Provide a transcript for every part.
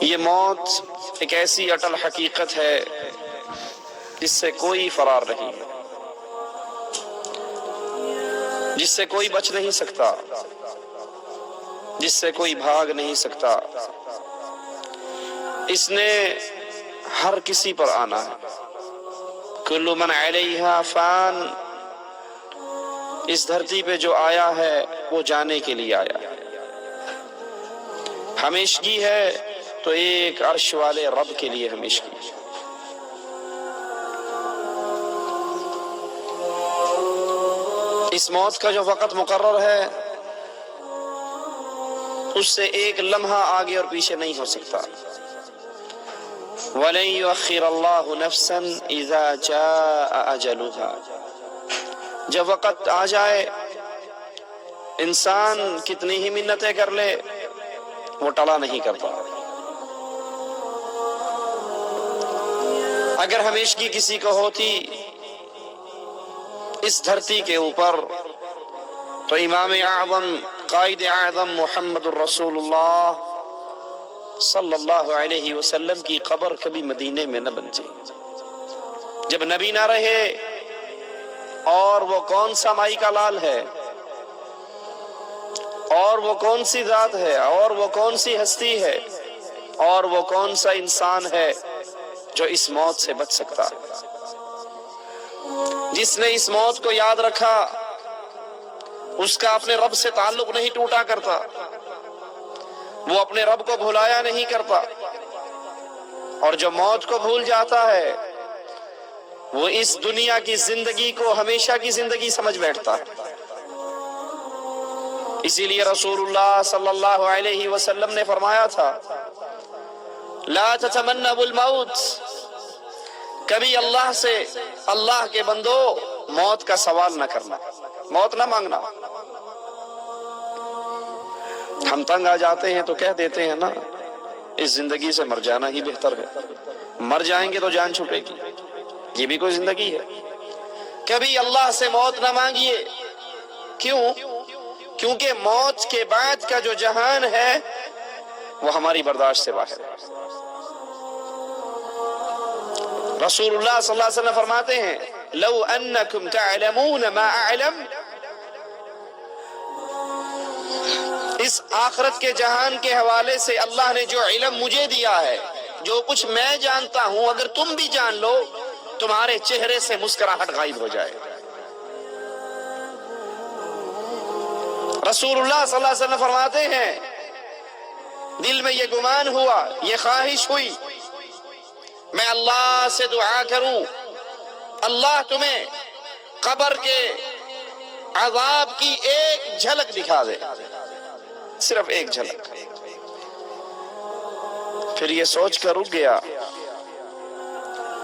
یہ موت ایک ایسی اٹل حقیقت ہے جس سے کوئی فرار نہیں ہے، جس سے کوئی بچ نہیں سکتا، جس سے کوئی بھاگ نہیں سکتا۔ اس نے ہر کسی پر آنا ہے۔ کل من علیہا فان، اس دھرتی پہ جو آیا ہے وہ جانے کے لیے آیا ہے۔ ہمیشگی ہے تو ایک عرش والے رب کے لیے ہمیشگی ہے۔ اس موت کا جو وقت مقرر ہے اس سے ایک لمحہ آگے اور پیچھے نہیں ہو سکتا۔ وَلَن يُؤَخِّرَ اللَّهُ نَفْسًا إِذَا جَاءَ أَجَلُهَا، جب وقت آ جائے انسان کتنی ہی منتیں کر لے وہ ٹلا نہیں کرتا۔ اگر ہمیشگی کسی کو ہوتی اس دھرتی کے اوپر تو امام اعظم قائد اعظم محمد الرسول اللہ صلی اللہ علیہ وسلم کی قبر کبھی مدینے میں نہ بنتی۔ جب نبی نہ رہے اور وہ کون سا مائی کا لال ہے، اور وہ کون سی ذات ہے، اور وہ کون سی ہستی ہے، اور وہ کون سا انسان ہے جو اس موت سے بچ سکتا ہے؟ جس نے اس موت کو یاد رکھا اس کا اپنے رب سے تعلق نہیں ٹوٹا کرتا، وہ اپنے رب کو بھلایا نہیں کرتا، اور جو موت کو بھول جاتا ہے وہ اس دنیا کی زندگی کو ہمیشہ کی زندگی سمجھ بیٹھتا ہے۔ اسی لیے رسول اللہ صلی اللہ علیہ وسلم نے فرمایا تھا لا تتمنوا الموت، کبھی اللہ سے، اللہ کے بندو موت کا سوال نہ کرنا، موت نہ مانگنا۔ ہم تنگ آ جاتے ہیں تو کہہ دیتے ہیں نا اس زندگی سے مر جانا ہی بہتر ہے، مر جائیں گے تو جان چھوٹے گی، یہ بھی کوئی زندگی ہے؟ کبھی اللہ سے موت نہ مانگیے۔ کیوں؟ کیونکہ موت کے بعد کا جو جہان ہے وہ ہماری برداشت سے باہر ہے۔ رسول اللہ صلی اللہ علیہ وسلم فرماتے ہیں لو انکم تعلمون ما اعلم، اس آخرت کے جہان کے حوالے سے اللہ نے جو علم مجھے دیا ہے، جو کچھ میں جانتا ہوں، اگر تم بھی جان لو تمہارے چہرے سے مسکراہٹ غائب ہو جائے۔ رسول اللہ صلی اللہ علیہ وسلم فرماتے ہیں دل میں یہ گمان ہوا، یہ خواہش ہوئی میں اللہ سے دعا کروں اللہ تمہیں قبر کے عذاب کی ایک جھلک دکھا دے، صرف ایک جھلک۔ پھر یہ سوچ کر رک گیا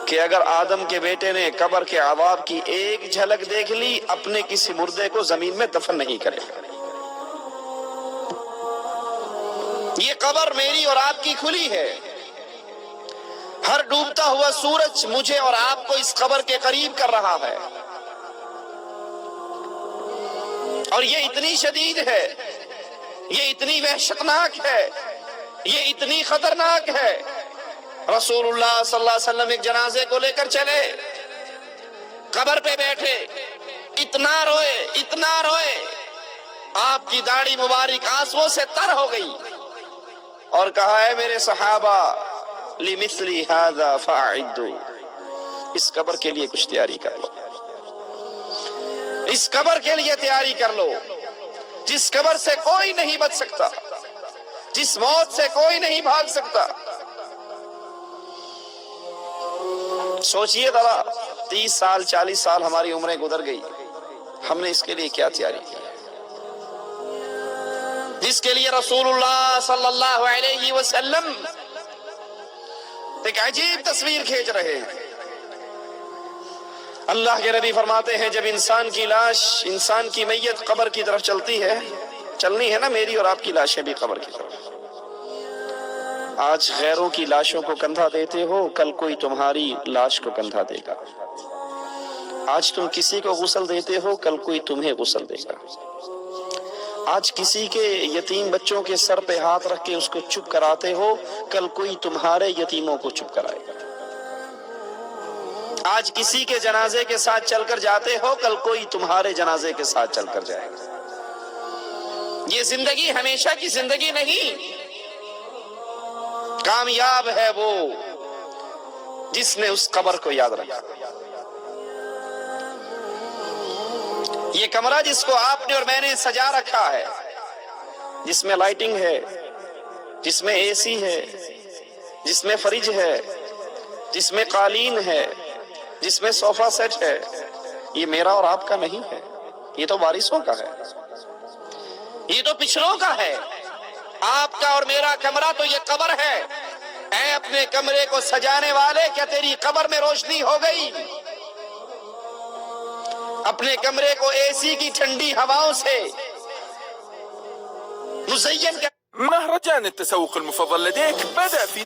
کہ اگر آدم کے بیٹے نے قبر کے عذاب کی ایک جھلک دیکھ لی اپنے کسی مردے کو زمین میں دفن نہیں کرے گا۔ یہ قبر میری اور آپ کی کھلی ہے، ہر ڈوبتا ہوا سورج مجھے اور آپ کو اس قبر کے قریب کر رہا ہے، اور یہ اتنی شدید ہے، یہ اتنی وحشتناک ہے، یہ اتنی خطرناک ہے۔ رسول اللہ صلی اللہ علیہ وسلم ایک جنازے کو لے کر چلے، قبر پہ بیٹھے، اتنا روئے اتنا روئے، آپ کی داڑھی مبارک آنسوؤں سے تر ہو گئی، اور کہا ہے میرے صحابہ لِمِثْلِ هَذَا فَأَعِدُّوا، اس قبر کے لیے کچھ تیاری کر لو، اس قبر کے لیے تیاری کر لو، جس قبر سے کوئی نہیں بچ سکتا، جس موت سے کوئی نہیں بھاگ سکتا۔ سوچئے ذرا 30 سال 40 سال ہماری عمریں گزر گئی، ہم نے اس کے لیے کیا تیاری کی؟ جس کے لیے رسول اللہ صلی اللہ علیہ وسلم ایک عجیب تصویر کھینچ رہے ہیں۔ اللہ کے نبی فرماتے ہیں جب انسان کی لاش، انسان کی میت قبر کی طرف چلتی ہے، چلنی ہے نا میری اور آپ کی لاشیں بھی قبر کی طرف۔ آج غیروں کی لاشوں کو کندھا دیتے ہو، کل کوئی تمہاری لاش کو کندھا دے گا۔ آج تم کسی کو غسل دیتے ہو، کل کوئی تمہیں غسل دے گا۔ آج کسی کے یتیم بچوں کے سر پہ ہاتھ رکھ کے اس کو چپ کراتے ہو، کل کوئی تمہارے یتیموں کو چپ کرائے گا۔ آج کسی کے جنازے کے ساتھ چل کر جاتے ہو، کل کوئی تمہارے جنازے کے ساتھ چل کر جائے گا۔ یہ زندگی ہمیشہ کی زندگی نہیں۔ کامیاب ہے وہ جس نے اس قبر کو یاد رکھا۔ یہ کمرہ جس کو آپ نے اور میں نے سجا رکھا ہے، جس میں لائٹنگ ہے، جس میں اے سی ہے، جس میں فریج ہے، جس میں قالین ہے، جس میں صوفہ سیٹ ہے، یہ میرا اور آپ کا نہیں ہے، یہ تو وارثوں کا ہے، یہ تو پچھلوں کا ہے۔ آپ کا اور میرا کمرہ تو یہ قبر ہے۔ اے اپنے کمرے کو سجانے والے، کیا تیری قبر میں روشنی ہو گئی؟ اپنے کمرے کو اے سی کی ٹھنڈی ہواؤں سے مزین کر۔ مهرجان التسوق المفضل لديك بدأ في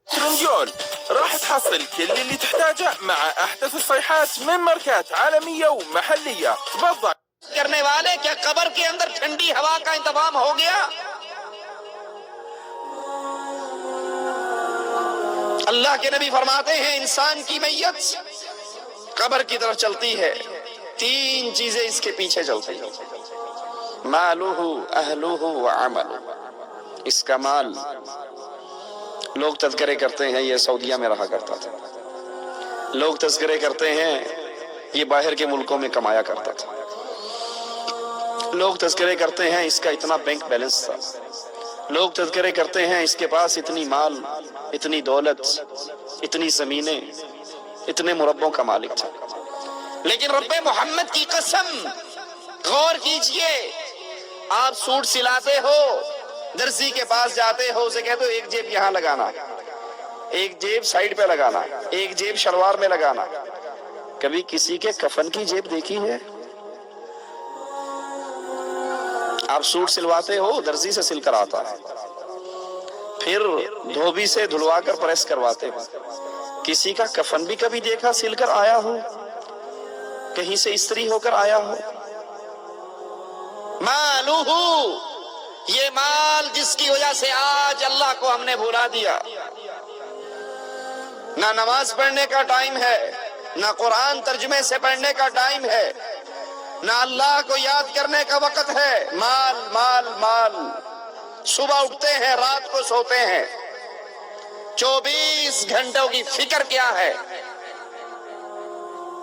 ترنجول. راح تحصل كل اللي تحتاجه مع أحدث الصيحات من ماركات عالمية ومحلية. تفضل. کرنے والے، کیا قبر کے اندر ٹھنڈی ہوا کا انتظام ہو گیا؟ اللہ کے نبی فرماتے ہیں انسان کی میت قبر کی طرف چلتی ہے، تین چیزیں اس کے پیچھے چلتی ہیں: مالہ، اہلہ وعملہ۔ اس کا مال، لوگ تذکرے کرتے ہیں یہ سعودیہ میں رہا کرتا تھا، لوگ تذکرے کرتے ہیں یہ باہر کے ملکوں میں کمایا کرتا تھا، لوگ تذکرے کرتے ہیں اس کا اتنا بینک بیلنس تھا، لوگ تذکرے کرتے ہیں اس کے پاس اتنی مال، اتنی دولت، اتنی زمینیں، اتنے مربوں کا مالک تھا۔ لیکن رب محمد کی قسم، غور کیجئے، آپ سوٹ سلاتے ہو، درزی کے پاس جاتے ہو، اسے کہتے ہو ایک جیب یہاں لگانا، ایک جیب سائیڈ پہ لگانا، ایک جیب شلوار میں لگانا۔ کبھی کسی کے کفن کی جیب دیکھی ہے؟ آپ سوٹ سلواتے ہو، درزی سے سل کر آتا ہے، پھر دھوبی سے دھلوا کر پریس کرواتے ہو۔ کسی کا کفن بھی کبھی دیکھا سل کر آیا ہو، کہیں سے استری ہو کر آیا ہو؟ مالہ، یہ مال جس کی وجہ سے آج اللہ کو ہم نے بھلا دیا۔ نہ نماز پڑھنے کا ٹائم ہے، نہ قرآن ترجمے سے پڑھنے کا ٹائم ہے، نہ اللہ کو یاد کرنے کا وقت ہے۔ مال مال مال، صبح اٹھتے ہیں، رات کو سوتے ہیں، 24 گھنٹوں کی فکر کیا ہے؟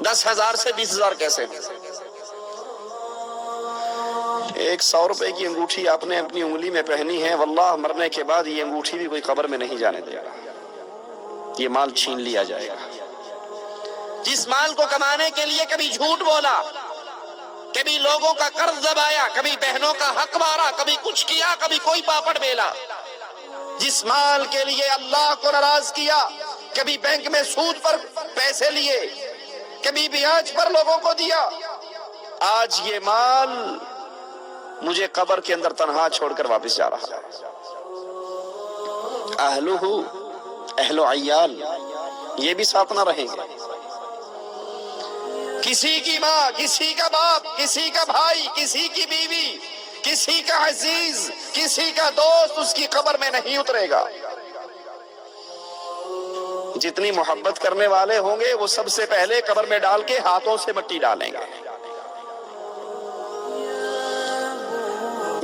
10,000 سے 20,000 کیسے؟ ایک 100 روپے کی انگوٹھی آپ نے اپنی انگلی میں پہنی ہے، واللہ مرنے کے بعد یہ انگوٹھی بھی کوئی قبر میں نہیں جانے دے گا، یہ مال چھین لیا جائے گا۔ جس مال کو کمانے کے لیے کبھی جھوٹ بولا، کبھی لوگوں کا قرض دبایا، کبھی بہنوں کا حق مارا، کبھی کچھ کیا، کبھی کوئی پاپڑ بیلا، جس مال کے لیے اللہ کو ناراض کیا، کبھی بینک میں سود پر پیسے لیے، کبھی بیاج پر لوگوں کو دیا، آج یہ مال مجھے قبر کے اندر تنہا چھوڑ کر واپس جا رہا ہے۔ اہلہ، اہل و عیال، یہ بھی ساتھ نہ رہیں گے۔ کسی کی ماں، کسی کا باپ، کسی کا بھائی، کسی کی بیوی، کسی کا عزیز، کسی کا دوست اس کی قبر میں نہیں اترے گا۔ جتنی محبت کرنے والے ہوں گے وہ سب سے پہلے قبر میں ڈال کے ہاتھوں سے مٹی ڈالیں گے۔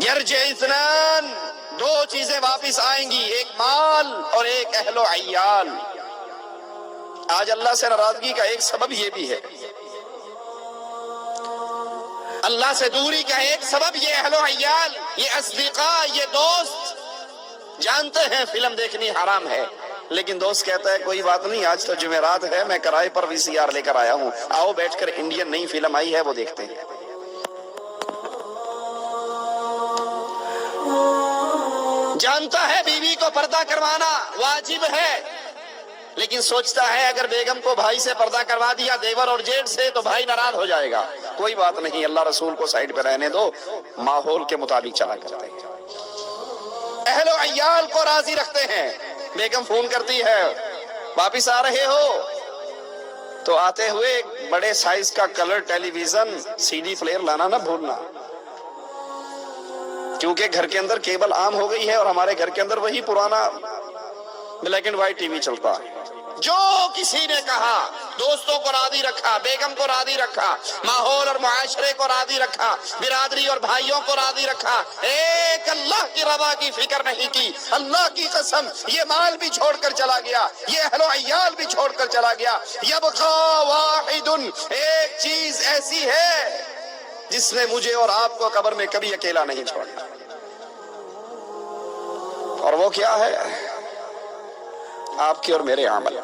یرجع اثنان، دو چیزیں واپس آئیں گی، ایک مال اور ایک اہل و عیال۔ آج اللہ سے ناراضگی کا ایک سبب یہ بھی ہے، اللہ سے دوری کا ایک سبب یہ اہل و عیال، یہ اصدقاء، یہ دوست۔ جانتے ہیں فلم دیکھنی حرام ہے، لیکن دوست کہتا ہے کوئی بات نہیں، آج تو جمعرات ہے، میں کرائے پر VCR لے کر آیا ہوں، آؤ بیٹھ کر انڈین نئی فلم آئی ہے وہ دیکھتے ہیں۔ جانتا ہے بیوی کو پردہ کروانا واجب ہے، لیکن سوچتا ہے اگر بیگم کو بھائی سے پردہ کروا دیا، دیور اور جیٹھ سے، تو بھائی ناراض ہو جائے گا۔ کوئی بات نہیں، اللہ رسول کو سائیڈ پہ رہنے دو، ماحول کے مطابق چلا کرتے ہیں۔ اہل و عیال کو راضی رکھتے ہیں۔ بیگم فون کرتی ہے واپس آ رہے ہو تو آتے ہوئے ایک بڑے سائز کا کلر ٹیلی ویژن سی ڈی پلیئر لانا نہ بھولنا، کیونکہ گھر کے اندر کیبل عام ہو گئی ہے اور ہمارے گھر کے اندر وہی پرانا black and white T V چلتا ہے۔ جو کسی نے کہا دوستوں کو راضی رکھا، بیگم کو راضی رکھا، ماحول اور معاشرے کو راضی رکھا، برادری اور بھائیوں کو راضی رکھا، ایک اللہ کی رضا کی فکر نہیں کی، اللہ کی قسم یہ مال بھی چھوڑ کر چلا گیا، یہ اہل و عیال بھی چھوڑ کر چلا گیا۔ یبقا واحد، ایک چیز ایسی ہے جس نے مجھے اور آپ کو قبر میں کبھی اکیلا نہیں چھوڑا، اور وہ کیا ہے؟ آپ کے اور میرے عمل۔